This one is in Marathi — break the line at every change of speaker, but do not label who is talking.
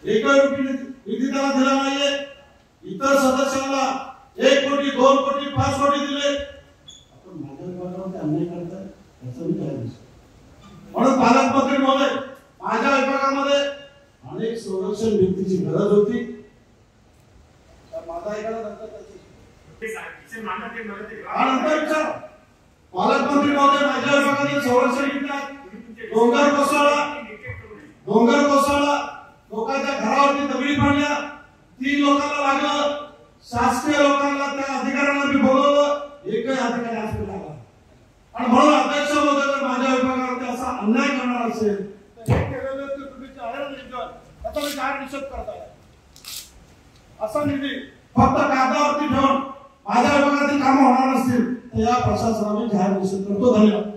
एकही रुपये निधी त्याला दिला नाहीये। इतर सदस्यांना 1 कोटी 2 कोटी 5 कोटी दिले। आपण माझ्या विभागावर अन्याय करताय याचं मी काय दिसत। म्हणून पालकमंत्री महोदय, माझ्या विभागामध्ये अनेक संरक्षण भिंतीची गरज होती। माझा ऐकायला नंतर विचार पालकमंत्री महोदय, माझ्या विभागातील संरक्षण भिंतीत डोंगर कोसळला, लोकांच्या घरावरती दगडी पडल्या, 3 लोकांना लागलं। शासकीय लोकांना, त्या अधिकाऱ्यांना मी बोलवलं, एकही अधिकारी हॉस्पिटल आला। आणि म्हणून अध्यक्ष महोदय, जर माझ्या विभागावरती असा अन्याय करणार असेल तर हे केलेले तुम्ही जाहीर निषेध करताय। असा निधी फक्त कागदावरती ठेवून माझ्या विभागातील कामं होणार नसतील तर या प्रशासनाने जाहीर निषेध करतो। धन्यवाद।